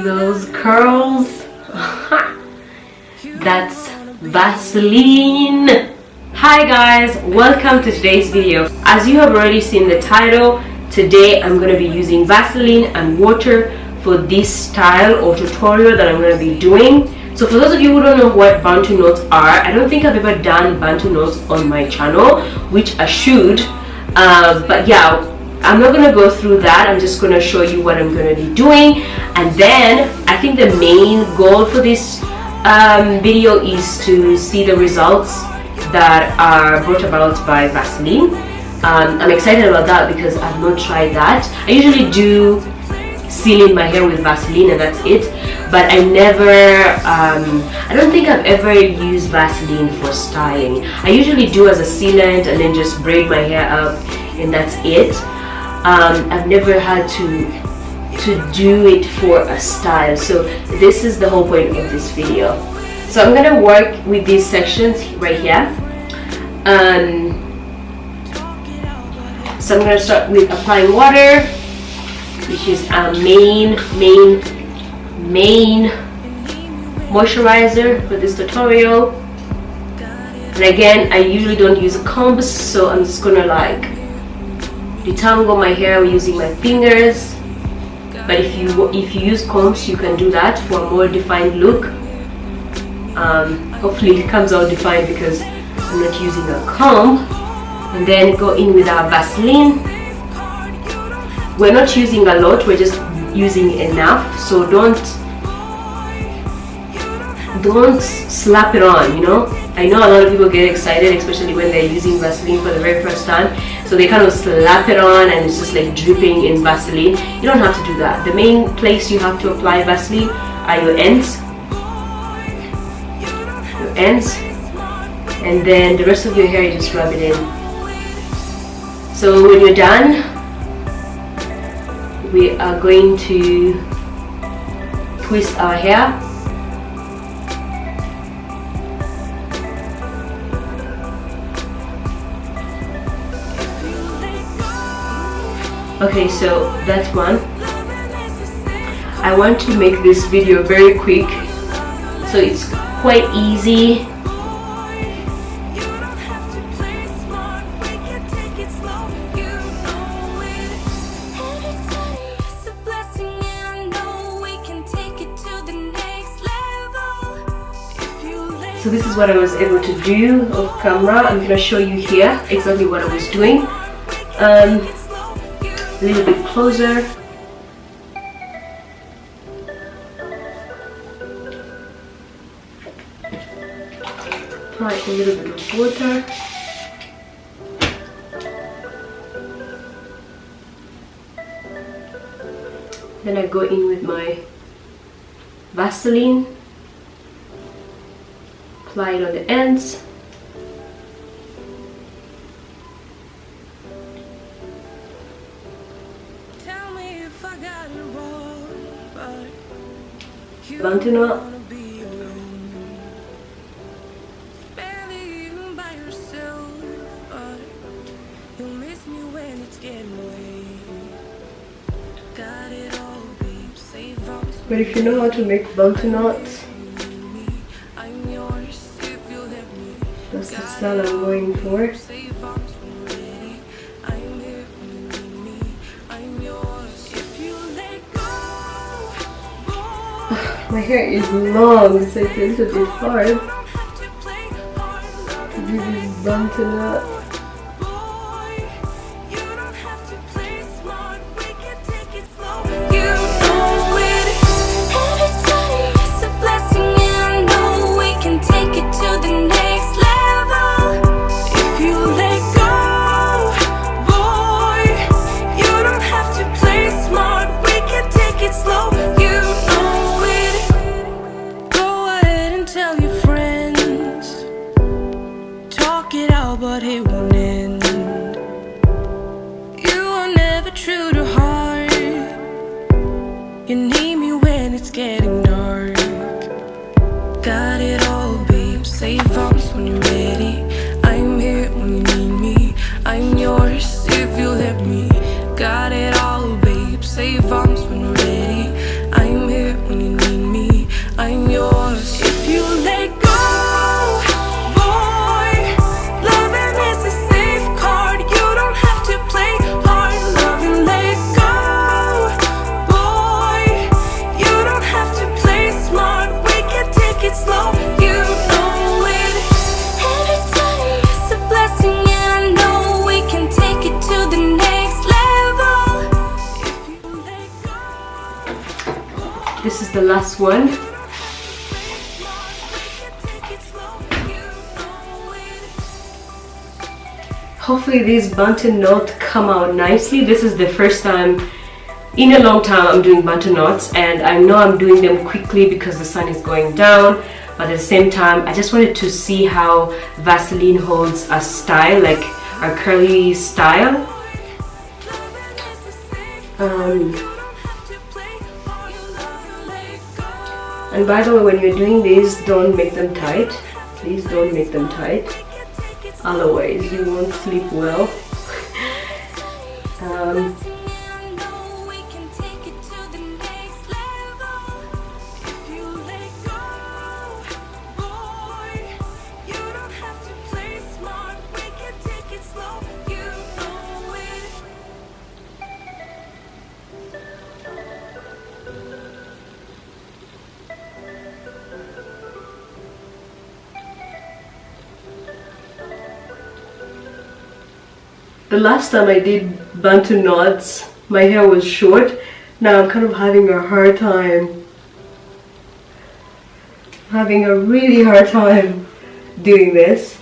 those curls? That's Vaseline. Hi guys, welcome to today's video. As you have already seen the title, today I'm going to be using Vaseline and water for this style or tutorial that I'm going to be doing. So for those of you who don't know what Bantu knots are, I don't think I've ever done Bantu knots on my channel, which I should, but yeah, I'm not going to go through that. I'm just going to show you what I'm going to be doing, and then I think the main goal for this video is to see the results that are brought about by Vaseline. I'm excited about that because I've not tried that. I usually do seal in my hair with Vaseline and that's it, but I don't think I've ever used Vaseline for styling. I usually do as a sealant and then just braid my hair up and that's it. I've never had to do it for a style, so this is the whole point of this video. So I'm gonna work with these sections right here. So I'm gonna start with applying water, which is a main moisturizer for this tutorial. And again, I usually don't use a comb, so I'm just gonna like detangle my hair using my fingers. But if you use combs, you can do that for a more defined look. Hopefully it comes out defined because I'm not using a comb. And then go in with our Vaseline. We're not using a lot, we're just using enough, so don't slap it on, you know. I know a lot of people get excited, especially when they're using Vaseline for the very first time, so they kind of slap it on and it's just like dripping in Vaseline. You don't have to do that. The main place you have to apply Vaseline are your ends, and then the rest of your hair you just rub it in. So when you're done, we are going to twist our hair. Okay, so that's one. I want to make this video very quick, so it's quite easy. So this is what I was able to do off camera. I'm going to show you here exactly what I was doing. A little bit closer. Apply a little bit of water. Then I go in with my Vaseline. Apply it on the ends. Bantu knot. But if you know how to make Bantu knots, that's the style I'm going for. My hair is long, so it's a little bit hard to do this Bantu knot. But it won't end. You are never true to heart. You need me when it's getting dark. Got it all, babe. Save arms when you're ready. I'm here when you need me. I'm yours if you let me. Got it all, babe. Save arms when you're ready. I'm here when the last one. Hopefully these button knots come out nicely. This is the first time in a long time I'm doing button knots, and I know I'm doing them quickly because the sun is going down, but at the same time I just wanted to see how Vaseline holds a style, like a curly style. And by the way, when you're doing these, don't make them tight. Please don't make them tight, otherwise you won't sleep well. The last time I did bantu knots, my hair was short. Now I'm kind of having a hard time, having a really hard time doing this.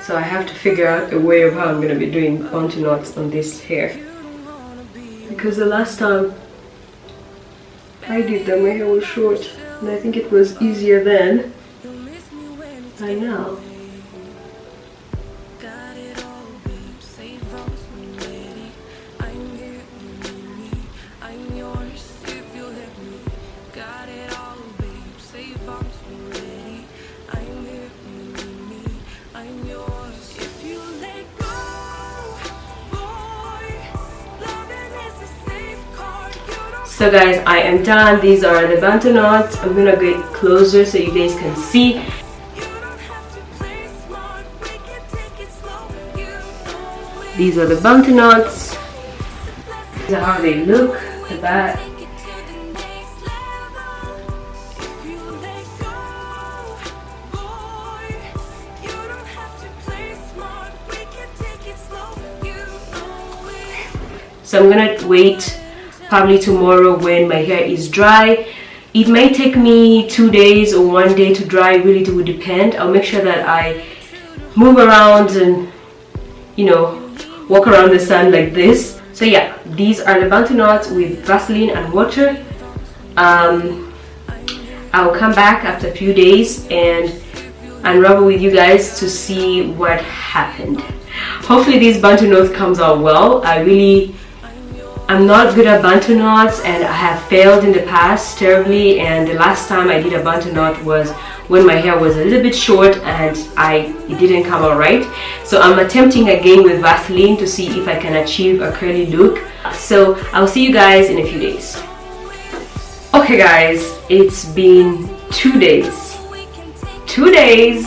So I have to figure out a way of how I'm going to be doing bantu knots on this hair. Because the last time I did them, my hair was short, and I think it was easier then. I know. So guys, I am done. These are the bantu knots. I'm gonna get closer so you guys can see. These are the bantu knots. These are how they look at the back. So I'm gonna wait probably tomorrow when my hair is dry. It may take me 2 days or 1 day to dry, really it would depend. I'll make sure that I move around and, you know, walk around the sun like this. So yeah, these are the bantu knots with Vaseline and water. I'll come back after a few days and unravel with you guys to see what happened. Hopefully these bantu knots comes out well. I'm not good at bantu knots, and I have failed in the past terribly, and the last time I did a bantu knot was when my hair was a little bit short and it didn't come out right. So I'm attempting again with Vaseline to see if I can achieve a curly look. So I'll see you guys in a few days. Okay guys, it's been 2 days. 2 days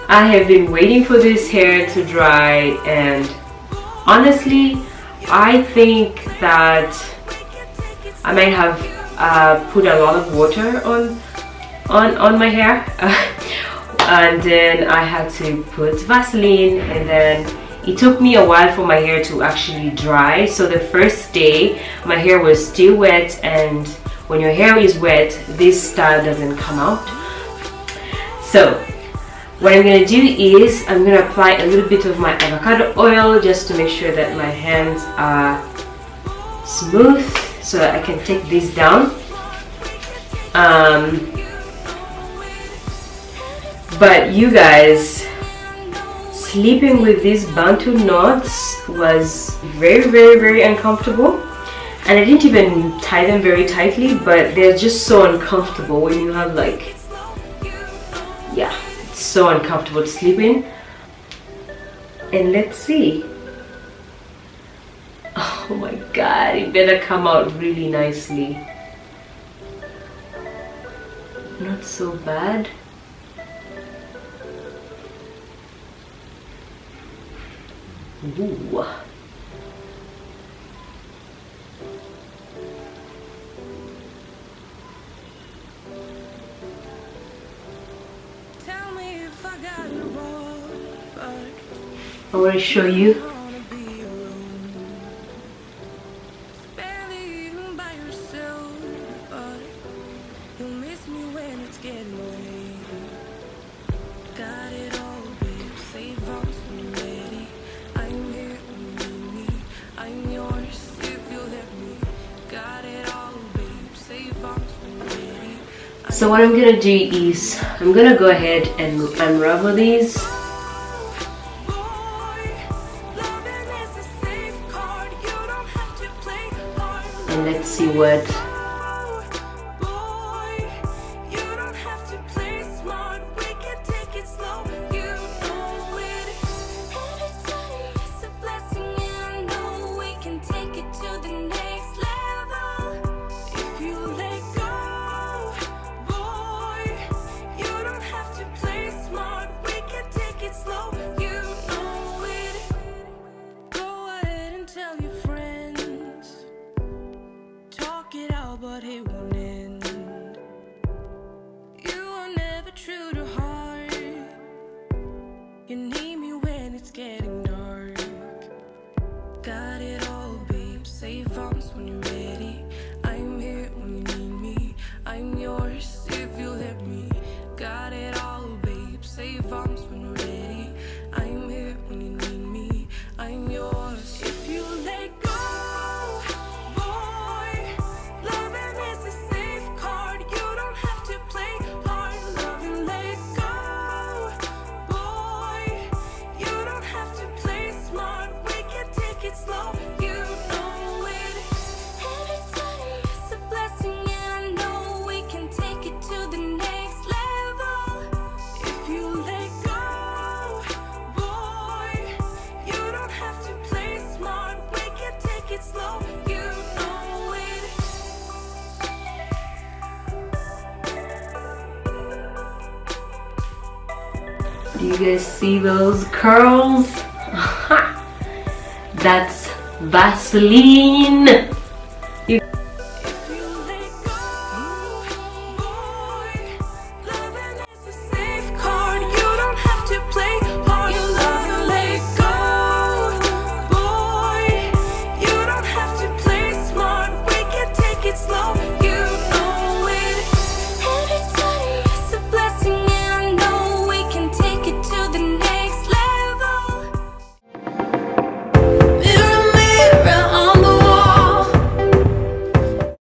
I have been waiting for this hair to dry, and honestly I think that I might have put a lot of water on my hair and then I had to put Vaseline, and then it took me a while for my hair to actually dry. So the first day my hair was still wet, and when your hair is wet this style doesn't come out. So what I'm going to do is I'm going to apply a little bit of my avocado oil just to make sure that my hands are smooth so that I can take this down. But you guys, sleeping with these bantu knots was very uncomfortable, and I didn't even tie them very tightly, but they're just so uncomfortable when you have like, yeah, so uncomfortable to sleep in. And let's see. Oh my god, it better come out really nicely. Not so bad. Ooh. I want to show you getting late. Got it all, babe. Save arms when you're ready. I'm here when you need me. I'm yours if you let me. Got it all, babe. Save arms when you're ready. So what I'm gonna do is I'm gonna go ahead and unravel these. And let's see what but it won't end. You are never true to heart. You need me when it's getting dark. Got it all, babe. Save arms when you're ready. I'm here when you need me. I'm yours if you let me. Got it all, babe. Save arms when you're ready. I'm here when you need me. I'm yours if you let go. Do you guys see those curls? That's Vaseline.